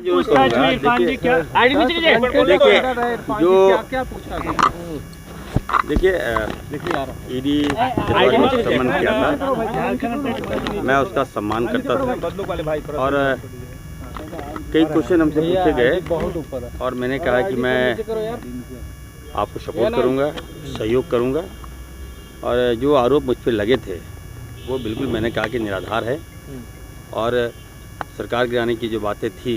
जो देखिए ईडी सम्मान किया था, मैं उसका सम्मान करता था और कई क्वेश्चन हमसे पूछे गए और मैंने कहा कि मैं आपको सपोर्ट करूंगा, सहयोग करूंगा और जो आरोप मुझ पर लगे थे वो बिल्कुल मैंने कहा कि निराधार है और सरकार गिराने की जो बातें थी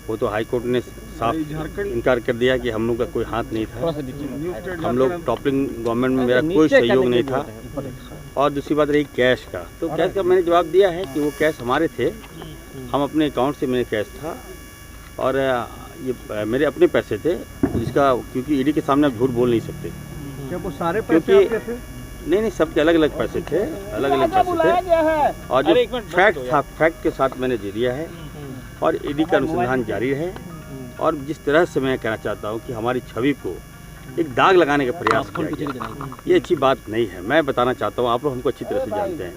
वो तो हाई कोर्ट ने साफ इनकार कर दिया कि हम लोग का कोई हाथ नहीं था, हम लोग टॉपिंग गवर्नमेंट में मेरा कोई सहयोग नहीं था। और दूसरी बात रही कैश का, तो कैश का मैंने जवाब दिया है कि वो कैश हमारे थे, हम अपने अकाउंट से मेरे कैश था और ये मेरे अपने पैसे थे जिसका, क्योंकि ईडी के सामने आप झूठ बोल नहीं सकते। क्या वो सारे पैसे आपके थे? नहीं, सबके अलग अलग पैसे थे, अलग अलग पैसे थे और जो फैक्ट था फैक्ट के साथ मैंने दे दिया है और ईडी का अनुसंधान जारी है। और जिस तरह से मैं कहना चाहता हूँ कि हमारी छवि को एक दाग लगाने का प्रयास किया गया, ये अच्छी बात नहीं है। मैं बताना चाहता हूँ, आप लोग हमको अच्छी तरह से जानते हैं,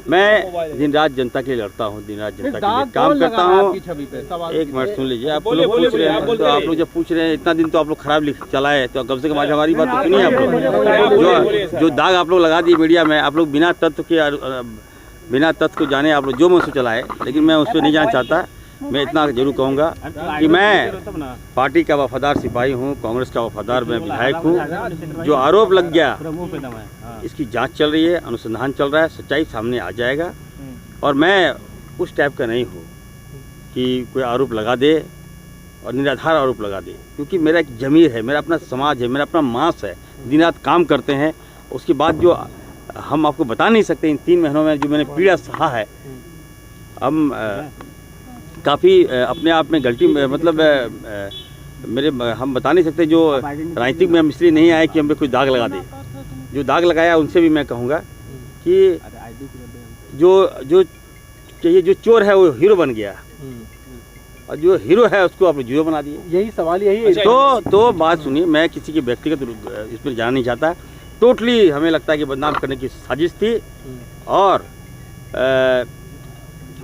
मैं दिन रात जनता के लिए लड़ता हूँ, दिन रात जनता के लिए काम करता हूँ। एक मिनट सुन लीजिए, आप लोग पूछ रहे हैं तो आप लोग जब पूछ रहे हैं इतना दिन तो आप लोग खराब चलाए तो कम से कम आज हमारी बात तो सुनिए। आप लोग जो दाग आप लोग लगा दिए मीडिया में, आप लोग बिना तथ्य को जाने आप लोग जो मुझसे चलाए, लेकिन मैं उस पर नहीं जाना चाहता। मैं इतना जरूर कहूँगा कि मैं पार्टी का वफादार सिपाही हूँ, कांग्रेस का वफादार मैं विधायक हूँ। जो आरोप लग गया इसकी जांच चल रही है, अनुसंधान चल रहा है, सच्चाई सामने आ जाएगा। और मैं उस टाइप का नहीं हूँ कि कोई आरोप लगा दे और निराधार आरोप लगा दे, क्योंकि मेरा एक जमीर है, मेरा अपना समाज है, मेरा अपना मांस है, दिन रात काम करते हैं। उसके बाद जो हम आपको बता नहीं सकते इन 3 महीनों में जो मैंने पीड़ा सहा है, हम काफ़ी अपने आप में गलती, मतलब हम बता नहीं सकते। जो राजनीतिक में हम इसलिए नहीं आए कि हम पे कोई दाग लगा दे, जो दाग लगाया उनसे भी मैं कहूँगा कि जो चोर है वो हीरो बन गया और जो हीरो है उसको आप जीरो बना दिए। यही सवाल यही है। तो बात सुनिए, मैं किसी के व्यक्तिगत इस पर जाना नहीं चाहता। टोटली हमें लगता है कि बदनाम करने की साजिश थी और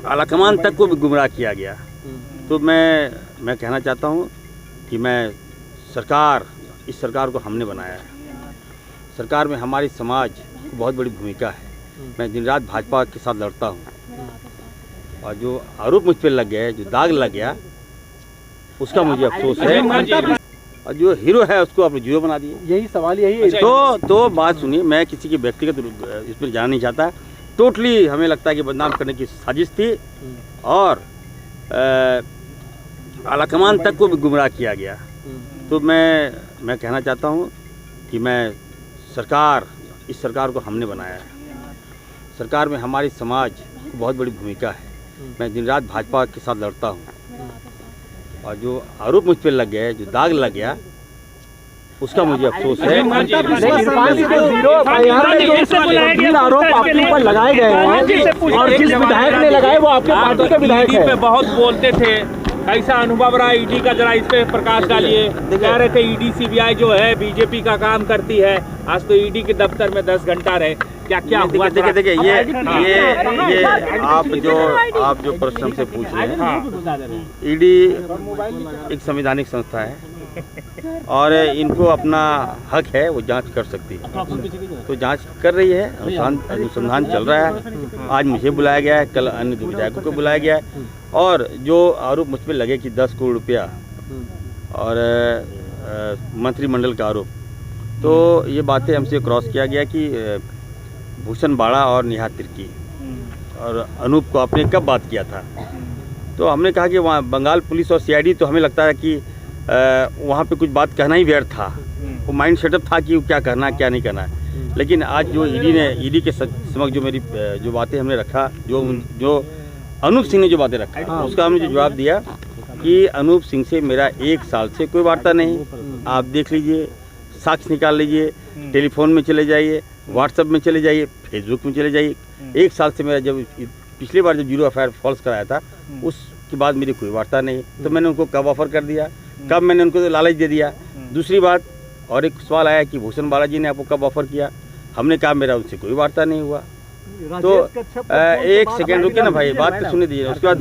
आलाकमान तक को भी गुमराह किया गया। तो मैं कहना चाहता हूँ कि इस सरकार को हमने बनाया है, सरकार में हमारी समाज की बहुत बड़ी भूमिका है। मैं दिन रात भाजपा के साथ लड़ता हूँ और जो आरोप मुझ पर लग गया, जो दाग लग गया, उसका मुझे अफसोस है और जो हीरो है उसको आप जीरो बना दिए। यही सवाल यही है। तो बात सुनिए, मैं किसी के व्यक्तिगत इस पर जाना नहीं चाहता। टोटली हमें लगता है कि बदनाम करने की साजिश थी और आलाकमान तक को भी गुमराह किया गया। तो मैं कहना चाहता हूँ कि इस सरकार को हमने बनाया है, सरकार में हमारी समाज की बहुत बड़ी भूमिका है। मैं दिन रात भाजपा के साथ लड़ता हूँ और जो आरोप मुझ पर लग गया, जो दाग लग गया, उसका मुझे अफसोस है। आरोप आपके ऊपर लगाए गए हैं और जिस विधायक ने लगाए वो आपके पार्टी के विधायक हैं। पे बहुत बोलते थे, कैसा अनुभव रहा ईडी का, जरा इस पे प्रकाश डालिए। कह रहे थे ईडी सीबीआई जो है बीजेपी का काम करती है, आज तो ईडी के दफ्तर में 10 घंटा रहे, क्या हुआ? देखिए ये आप जो प्रश्न हमसे पूछ रहे हैं, ईडी एक संवैधानिक संस्था है और इनको अपना हक है, वो जांच कर सकती है, तो जांच कर रही है, अनुसंधान चल रहा है। आज मुझे बुलाया गया है, कल अन्य 2 विधायकों को बुलाया गया है और जो आरोप मुझ पर लगे कि 10 करोड़ रुपया और मंत्रिमंडल का आरोप, तो ये बातें हमसे क्रॉस किया गया कि भूषण बाड़ा और नेहा तिर्की और अनूप को आपने कब बात किया था। तो हमने कहा कि वहाँ बंगाल पुलिस और सीआईडी, तो हमें लगता है कि वहाँ पे कुछ बात कहना ही व्यर्थ था, वो माइंड सेटअप था कि क्या करना है क्या नहीं करना है। लेकिन आज जो ईडी के समक्ष जो मेरी जो बातें हमने रखा, जो अनूप सिंह ने जो बातें रखा, उसका हमने जो जवाब दिया कि अनूप सिंह से मेरा 1 साल से कोई वार्ता नहीं। आप देख लीजिए, साक्ष्य निकाल लीजिए, टेलीफोन में चले जाइए, व्हाट्सएप में चले जाइए, फेसबुक में चले जाइए। 1 साल से मेरा, जब पिछली बार जब जीरो एफआईआर फॉल्स कराया था उसके बाद मेरी कोई वार्ता नहीं। तो मैंने उनको कब ऑफर कर दिया, कब मैंने उनको लालच दे दिया। दूसरी बात, और एक सवाल आया कि भूषण बालाजी ने आपको कब ऑफर किया, हमने कहा मेरा उनसे कोई वार्ता नहीं हुआ। तो एक सेकेंड रुके ना भाई, बात तो सुने दीजिए। उसके बाद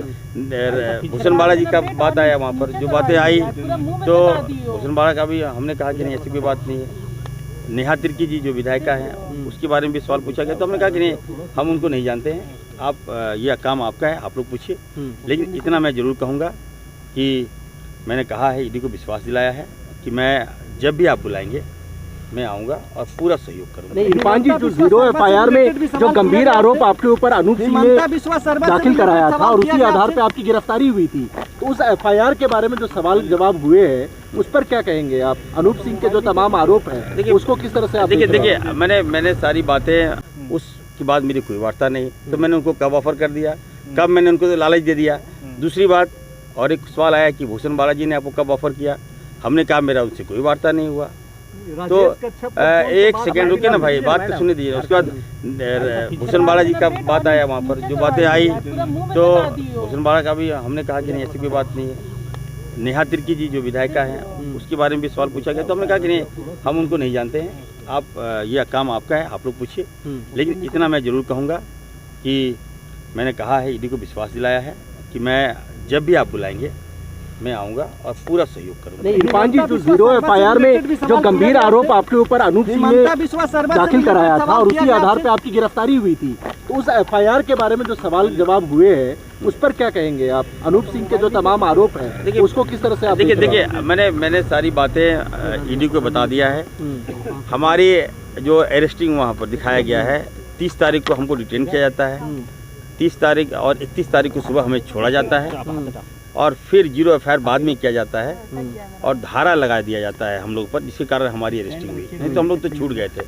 भूषण बाला जी का बात आया वहाँ पर, जो बातें आई तो भूषण बाला का भी हमने कहा कि नहीं ऐसी कोई बात नहीं है। नेहा तिर्की जी जो विधायिका हैं उसके बारे में भी सवाल पूछा गया, तो हमने कहा कि नहीं हम उनको नहीं जानते हैं, आप ये काम आपका है, आप लोग पूछिए। लेकिन इतना मैं ज़रूर कहूँगा कि मैंने कहा है, ईडी को विश्वास दिलाया है कि मैं जब भी आप बुलाएंगे मैं आऊँगा और पूरा सहयोग करूँगा। नहीं, इरफान जी जो 0 FIR में जो गंभीर आरोप आपके ऊपर अनूप सिंह ने दाखिल कराया था और उसी आधार पे आपकी गिरफ्तारी हुई थी, तो उस FIR के बारे में जो सवाल जवाब हुए हैं उस पर क्या कहेंगे आप? अनूप सिंह के जो तमाम आरोप हैं देखिए उसको किस तरह से आप देखिए मैंने सारी बातें, उसके बाद मेरी कोई वार्ता नहीं, तो मैंने उनको कब ऑफर कर दिया, कब मैंने उनको लालच दे दिया। दूसरी बात, और एक सवाल आया कि भूषण बालाजी ने आपको कब ऑफर किया, हमने कहा मेरा उनसे कोई वार्ता नहीं हुआ। तो एक सेकेंड रुके ना भाई, बात तो सुने दीजिए। उसके बाद भूषण बाला जी का बात आया वहाँ पर, जो बातें आई तो भूषण बाला का भी हमने कहा कि नहीं ऐसी कोई बात नहीं है। नेहा तिर्की जी जो विधायिका हैं उसके बारे में भी सवाल पूछा गया, तो हमने कहा कि नहीं हम उनको नहीं जानते हैं, आप ये काम आपका है, आप लोग पूछिए। लेकिन इतना मैं ज़रूर कहूँगा कि मैंने कहा है, ईडी को विश्वास दिलाया है कि मैं जब भी आप बुलाएंगे मैं आऊँगा और पूरा सहयोग करूँगा। नहीं, इरफान जी जो 0 FIR में जो गंभीर आरोप आपके ऊपर अनूप सिंह ने दाखिल कराया था और उसी आधार पे आपकी गिरफ्तारी हुई थी, तो उस FIR के बारे में जो सवाल जवाब हुए हैं उस पर क्या कहेंगे आप? अनूप सिंह के जो तमाम आरोप हैं देखिए उसको किस तरह से आप देखिए मैंने सारी बातें ईडी को बता दिया है। हमारी जो अरेस्टिंग वहाँ पर दिखाया गया है, 30 तारीख को हमको डिटेन किया जाता है, 30 तारीख और 31 तारीख को सुबह हमें छोड़ा जाता है और फिर 0 FIR बाद में किया जाता है और धारा लगा दिया जाता है हम लोग पर, जिसके कारण हमारी अरेस्टिंग हुई। नहीं तो हम लोग तो छूट गए थे।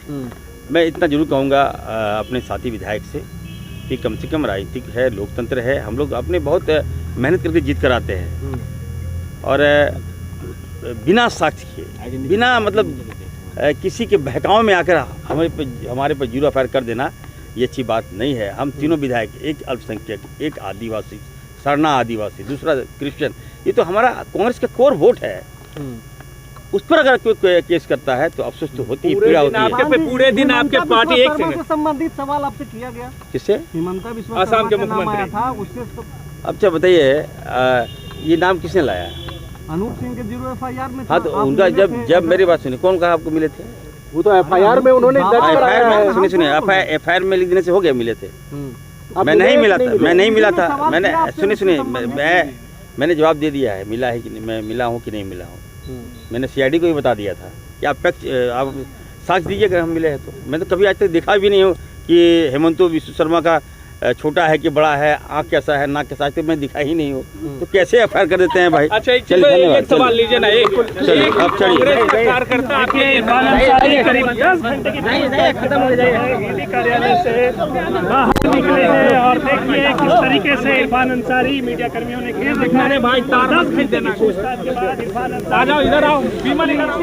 मैं इतना जरूर कहूँगा अपने साथी विधायक से कि कम से कम राजनीतिक है, लोकतंत्र है, हम लोग अपने बहुत मेहनत करके जीत कर आते हैं और बिना साक्ष्य के, बिना मतलब किसी के बहकाव में आकर हमारे पर 0 FIR कर देना ये अच्छी बात नहीं है। हम तीनों विधायक, एक अल्पसंख्यक, एक आदिवासी, सरना आदिवासी, दूसरा क्रिश्चियन, ये तो हमारा कांग्रेस का कोर वोट है। उस पर अगर कोई केस करता है तो अफसोस तो होती है, पीड़ा होती है। पूरे दिन आपके पार्टी एक से संबंधित सवाल आपसे किया गया, किससे? हिमंता बिस्वा आसाम के मुख्यमंत्री था, उससे तो अच्छा बताइए ये नाम किसने लाया? अनूप सिंह के 0 FIR में। हाँ तो उनका जब मेरी बात सुनी, कौन कहा आपको मिले थे? वो तो FIR में उन्होंने दर्ज कराया है। सुनिए FIR में लिख देने से हो गया, मिले थे। मैं नहीं मिला था, मैंने सुनिए मैंने जवाब दे दिया है, मिला है कि नहीं, मैं मिला हूँ कि नहीं मिला हूँ। मैंने CID को भी बता दिया था कि आप साक्ष्य दीजिए अगर हम मिले हैं तो। मैं तो कभी आज तक देखा भी नहीं हूँ कि हेमंतो विश्व शर्मा का छोटा है कि बड़ा है, आँख कैसा है, नाक कैसा है, तो मैं दिखा ही नहीं हूँ, तो कैसे FIR कर देते हैं भाई? अच्छा एक सवाल लीजिए ना, एक अब चलिए कार्यालय से बाहर निकले हैं और देखिए किस तरीके से इरफान अंसारी मीडिया कर्मियों ने घेर रखा है। भाई तार खींच देना, पूछताछ के बाद इरफान आ जाओ इधर आओ, बीमल इधर आओ।